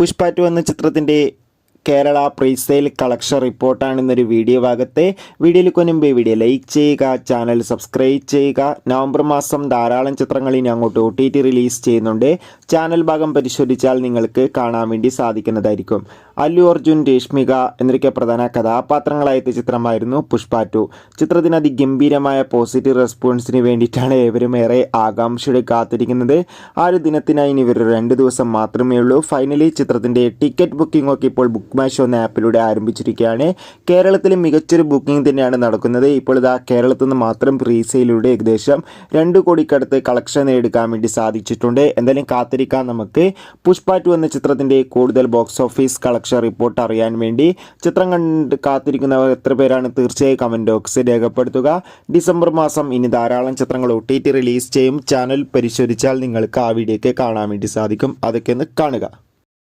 പുഷ്പ 2 എന്ന ചിത്രത്തിൻ്റെ Kerala presale collection റിപ്പോർട്ടാണ് ഇന്നൊരു വീഡിയോ ഭാഗത്തെ. വീഡിയോയിൽ മുൻപ് വീഡിയോ ലൈക്ക് ചെയ്യുക, ചാനൽ സബ്സ്ക്രൈബ് ചെയ്യുക. നവംബർ മാസം ധാരാളം ചിത്രങ്ങൾ ഇനി അങ്ങോട്ട് OTT റിലീസ് ചെയ്യുന്നുണ്ട്. ചാനൽ ഭാഗം പരിശോധിച്ചാൽ നിങ്ങൾക്ക് കാണാൻ വേണ്ടി സാധിക്കുന്നതായിരിക്കും. അല്ലു അർജുൻ, രേഷ്മിക എന്നൊക്കെ പ്രധാന കഥാപാത്രങ്ങളായ ചിത്രമായിരുന്നു പുഷ്പ 2. ചിത്രത്തിന് അതിഗംഭീരമായ പോസിറ്റീവ് റെസ്പോൺസിന് വേണ്ടിയിട്ടാണ് ഏവരും ഏറെ ആകാംക്ഷയോടെ കാത്തിരിക്കുന്നത്. ആ ഒരു ദിനത്തിനായി ഇനി ഇവർ 2 ദിവസം മാത്രമേ ഉള്ളൂ. ഫൈനലി ചിത്രത്തിൻ്റെ ടിക്കറ്റ് ബുക്കിംഗ് ഒക്കെ ഇപ്പോൾ ബുക്ക് മൈ ഷോ എന്ന ആപ്പിലൂടെ ആരംഭിച്ചിരിക്കുകയാണ്. കേരളത്തിൽ മികച്ചൊരു ബുക്കിംഗ് തന്നെയാണ് നടക്കുന്നത്. ഇപ്പോൾ ഇതാ കേരളത്തിൽ നിന്ന് മാത്രം പ്രീസെയിലൂടെ ഏകദേശം 2 കോടിക്കടുത്ത് കളക്ഷൻ നേടുക്കാൻ വേണ്ടി സാധിച്ചിട്ടുണ്ട്. എന്തായാലും കാത്തിരിക്കാം നമുക്ക്. പുഷ്പ 2 എന്ന ചിത്രത്തിൻ്റെ കൂടുതൽ ബോക്സ് ഓഫീസ് കളക്ഷൻ റിപ്പോർട്ട് അറിയാൻ വേണ്ടി. ചിത്രം കണ്ട് കാത്തിരിക്കുന്നവർ എത്ര പേരാണ് തീർച്ചയായും കമൻറ്റ് ബോക്സിൽ രേഖപ്പെടുത്തുക. ഡിസംബർ മാസം ഇനി ധാരാളം ചിത്രങ്ങൾ OTT റിലീസ് ചെയ്യും. ചാനൽ പരിശോധിച്ചാൽ നിങ്ങൾക്ക് ആ വീഡിയോയ്ക്ക് കാണാൻ വേണ്ടി സാധിക്കും. അതൊക്കെ ഒന്ന് കാണുക.